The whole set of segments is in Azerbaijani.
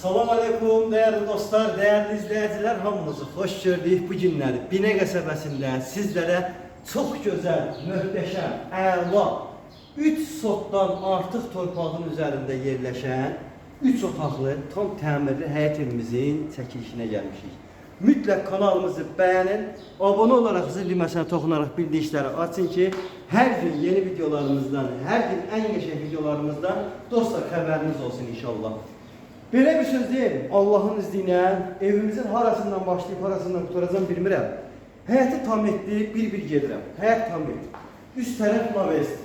Salam aleyküm değerli dostlar, değerli izleyiciler, hamınızı hoş gördük. Bu günləri Binə qəsəbəsində sizlərə çox gözəl, möhtəşəm, əla 3 sotdan artıq torpağın üzərində yerləşən 3 otaqlı, tam təmirli həyət evimizin çəkilişinə gəlmişik. Mütləq kanalımızı bəyənin, abone olaraq zil düyməsinə toxunaraq bildikləri açın ki, hər gün yeni videolarımızdan, hər gün ən qəşəng videolarımızdan dostlar xəbəriniz olsun inşallah. Belə bir söz deyil, Allah'ın izniyle evimizin harasından başlayıp harasından tutaracağım bilmirəm. Həyəti tam etdi, bir gedirəm. Həyət tam etdi. Üst tərəf lavest.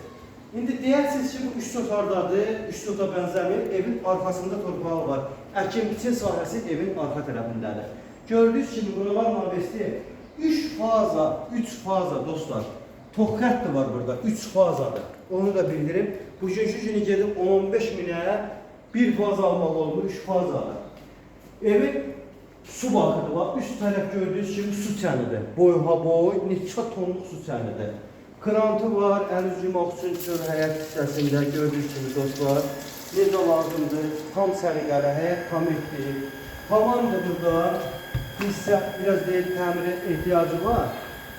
İndi deyirsiniz ki, bu 3 sotardadır, 3 sota bənzəmir, evin arkasında torpağı var. Əkin biçin sahəsi evin arka tərəfindədir. Gördüğünüz kimi buralar lavesti. 3 faza dostlar. Tokat da var burada, 3 fazadır. Onu da bildirim. Bugünkü günü gedib 10-15 minə bir faz almaq oldu, 3 fazadır. Evin su bakıdı var. Üst tərəf gördüğünüz kimi su çənidir. Boy, neçə tonluq su çənidir. Krantı var, əl üzümaq üçün çöl həyət hissəsində gördüyünüz kimi dostlar. Necə lazımdır, tam səliqəli həyət, tam etdirir. Havandır burada. Hissə biraz deyil təmirə ehtiyacı var.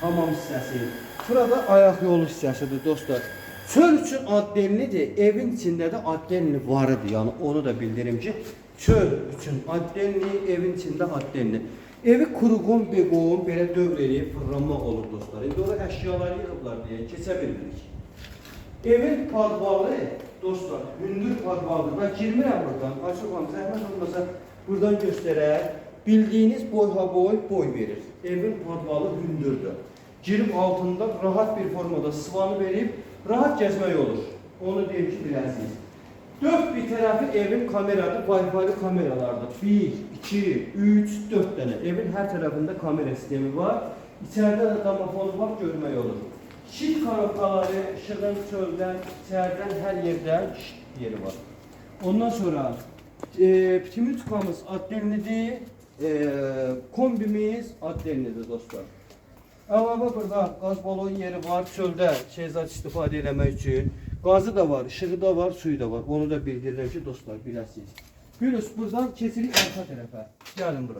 Hamam hissəsi. Burada ayaq yolu hissəsidir dostlar. Çöl üçün addenlidir. Evin içində də addenli varıdır. Yəni onu da bildirim ki, çöl üçün addenli, evin içində addenli. Evi kuruğun, beqoğun belə dövr eləyib fırlanmaq olur dostlar. İndi orada əşyaları yığıblar deyə keçə bilmirik. Evin padvalı dostlar, hündür padvalıdır. Ben girmirəm buradan. Açıqlam, zəhmət olmasa buradan göstərək. Bildiğiniz boy verir. Evin padvalı hündürdür. Girib altında rahat bir formada sıvanı verip rahat gəzmək olur. Onu deyim ki, biləsiniz. Dört bir tərəfi evin kameradır, Wi-Fi'li kameralardır. 1, 2, 3, 4 tane. Evin hər tərəfində kamera sistemi var. İçeride de damafonu var, görmək olur. Şit kanopkaları, işığın çöldən, içeriden hər yerdən şit yeri var. Ondan sonra Ptimütkamız addenlidir, kombimiz addenlidir dostlar. Əlavə burada qaz balon yeri var, çöldə şeyzat istifadə eləmək üçün. Gazı da var, ışığı da var, suyu da var. Onu da bildirirəm ki dostlar, biləsiniz. Plus buradan keçirik arka tərəfə. Gəlin bura.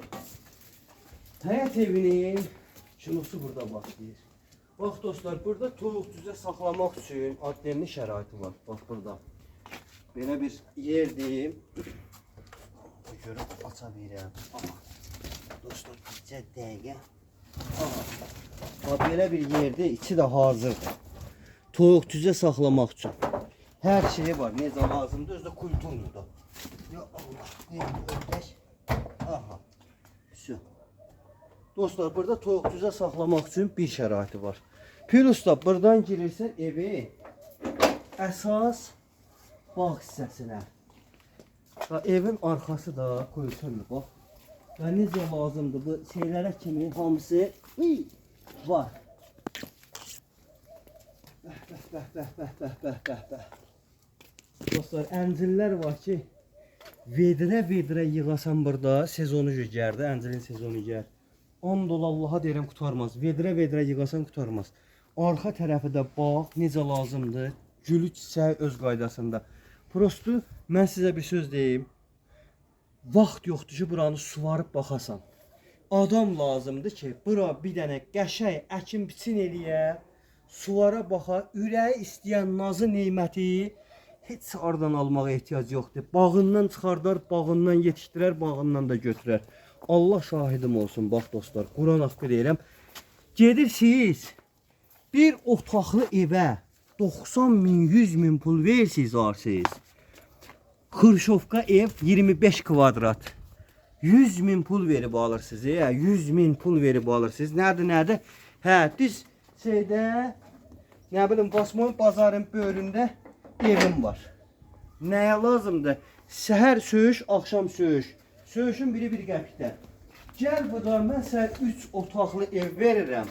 Həyət evinin kilosu burada başlayır. Bax dostlar, burada toyuq düzə saxlamaq üçün addenli şəraiti var. Bax burada. Belə bir yerdir. Görüb aça bilirəm. Dostlar, bircə dəqiqə. Belə bir yerdə içi də hazırdır. Toyuq düzə saxlamaq üçün. Hər şey var. Necə lazımdır, özü də kulturdur da. Ya Allah, neydi ördək? Aha. Şu. Dostlar, burada toyuq düzə saxlamaq üçün bir şəraiti var. Plus da buradan girirsən evi əsas bağ hissəsinə. Evin arkası da kulturdur, bax. Və necə lazımdır bu şeylərə kimi hamısı var. Dostlar, əncillər var ki, vedrə yığasan burada, sezonu gərdə, əncilin sezonu gər. 10 dolar Allaha deyirəm qutarmaz, vedrə yığasan qutarmaz. Arxa tərəfi də bax, necə lazımdır, gülü çiçəyi öz qaydasında. Prosto, mən sizə bir söz deyim, vaxt yoxdur ki, buranı suvarıb baxasan. Adam lazımdır ki, bura bir dənə qəşəng əkin biçin eləyə, suvara baxa, ürəyi istəyən nazı neyməti heç aradan almağa ehtiyac yoxdur. Bağından çıxardar, bağından yetişdirər, bağından da götürər. Allah şahidim olsun, bax dostlar, Quran haqqı deyirəm. Gedirsiniz, bir otaqlı evə 90 min, 100 min pul versiniz arsınız. Xırşovka ev 25 kvadrat. 100 min pul verib alırsınız. 100 min pul verib alırsınız. Nədir? Hə, düz şeydə, nə bilim, Basmoy bazarın böyründə evim var. Nəyə lazımdır? Səhər söyüş, axşam söyüş. Söyüşün biri bir qəpikdə. Gəl burada, mən sənə 3 otaqlı ev verirəm.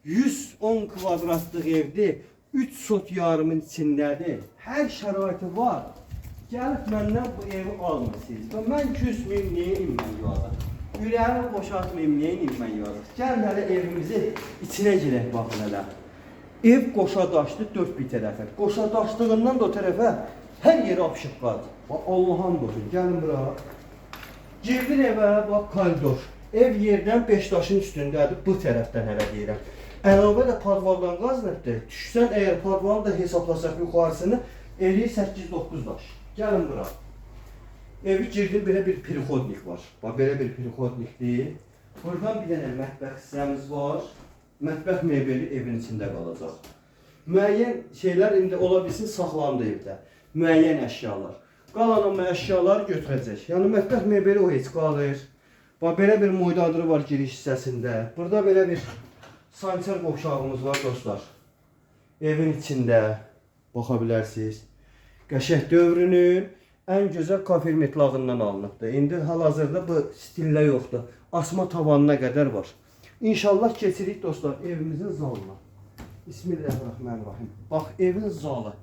110 kvadratlıq evdir. 3 sot yarımın içindədir. Hər şəraiti var. Gəlib məndən bu evi almışsınız. Mən küsməyim, neyim mən yazır. Ürəyimi boşaltmayım, neyim mən yazır. Gəl hələ evimizi içinə girək baxın hələ. Ev qoşa daşdı 4 bir tərəfə. Qoşa daşdığından da o tərəfə hər yeri apışıq qaldı. Allah'ın qoşun, gəlin bura. Girdin evə, bax koridor. Ev yerdən 5 daşın üstündədir, bu tərəfdən hələ deyirəm. Əlavə də podvaldan qaz nədir? Düşsən əgər podvalını da hesablasaq yuxarısını, eləyir 8-9 daş. Gəlin bura. Evi girdin, belə bir perihodnik var. Bax, belə bir perihodnikdir. Buradan bir dənə mətbəx hissəmiz var. Mətbəx mebeli evin içində qalacaq. Müəyyən şeylər indi ola bilsin saxlandı evdə. Müəyyən əşyalar. Qalan o əşyaları götürəcək. Yəni mətbəx mebeli o heç qalır. Bax, belə bir moydadırı var giriş hissəsində. Burada belə bir sanitar qovşağımız var dostlar. Evin içində baxa bilərsiniz. Qəşəng dövrünün ən gözəl kafir metlağından alınıbdır. İndi hal-hazırda bu stillə yoxdur. Asma tavanına qədər var. İnşallah keçirik dostlar evimizin zalına. Bismillahirrahmanirrahim. Bax, evin zalı.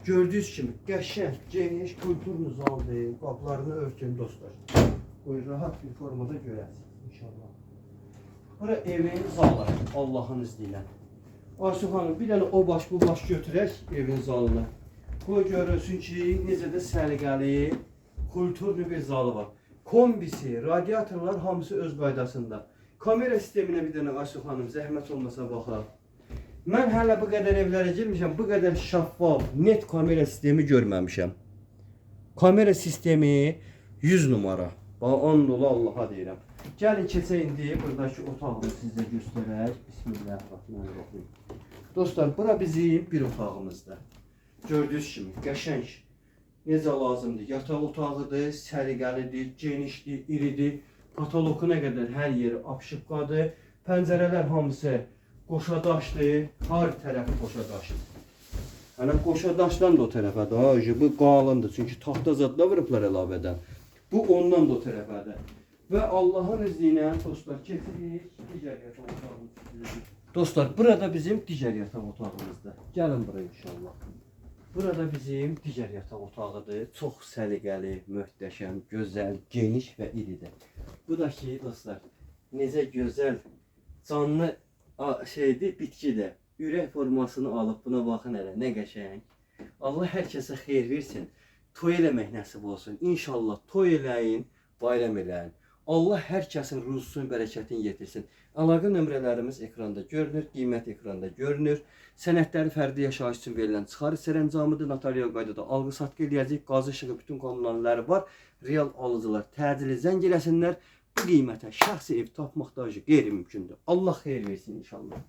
Gördüyünüz kimi qəşəng, geniş, kulturlu zaldır. Qapılarını örtün dostlar. Buyur, rahat bir formada görərsiniz inşallah. Bura evin zalı, Allah'ın izniyle. Aysu xanım, bir dənə o baş bu baş götürək evin zalına. Bu görürsün ki, necə də səliqəli, kulturlu bir zalı var. Kombisi, radiatorlar hamısı öz qaydasında. Kamera sisteminə bir dənə Aysu xanım, zəhmət olmasa baxaq. Mən hələ bu qədər evlərə girmişəm, bu qədər şəffaf, net kamera sistemi görməmişəm. Kamera sistemi 100 numara. Bax, 10 dolar Allah'a deyirəm. Gəlin keçək indi buradakı otağını sizə göstərək. Bismillahirrahmanirrahim. Dostlar, bura bizim bir otağımızdır. Gördüyünüz kimi qəşəng, necə lazımdır. Yataq otağıdır, səliqəlidir, genişdir, iridir. Patologuna qədər hər yeri apşıqqadır. Pəncərələr hamısı qoşadaşdır. Hər tərəfi qoşadaşdır. Yəni qoşadaşdan da o tərəfə də. Bu qalındır. Çünki taxta zadla vurublar əlavədən. Bu ondan da o tərəfədir. Və Allah'ın izniyle dostlar keçirik digər yataq otağımızda. Dostlar, burada bizim digər yataq otağımızdır. Gəlin buraya inşallah. Burada bizim digər yataq otağıdır. Çox səliqəli, möhtəşəm, gözəl, geniş və iridir. Bu da ki dostlar, necə gözəl, canlı şeydir, bitkidir. Ürək formasını alıb buna baxın hələ, nə qəşəng. Allah hər kəsə xeyir versin. Toy eləmək nəsib olsun. İnşallah toy eləyin, bayram eləyin. Allah hər kəsin ruzusunu, bərəkətini yetirsin. Əlaqə nömrələrimiz ekranda görünür, qiymət ekranda görünür. Sənədləri fərdi yaşayış üçün verilən çıxarış sərəncamıdır. Notarial qaydada alqı-satqı eləyəcək, qazı işığı bütün qanunları var. Real alıcılar təcili zəng eləsinlər. Bu qiymətə şəxsi ev tapmaq da qeyri-mümkündür. Allah xeyir versin inşallah.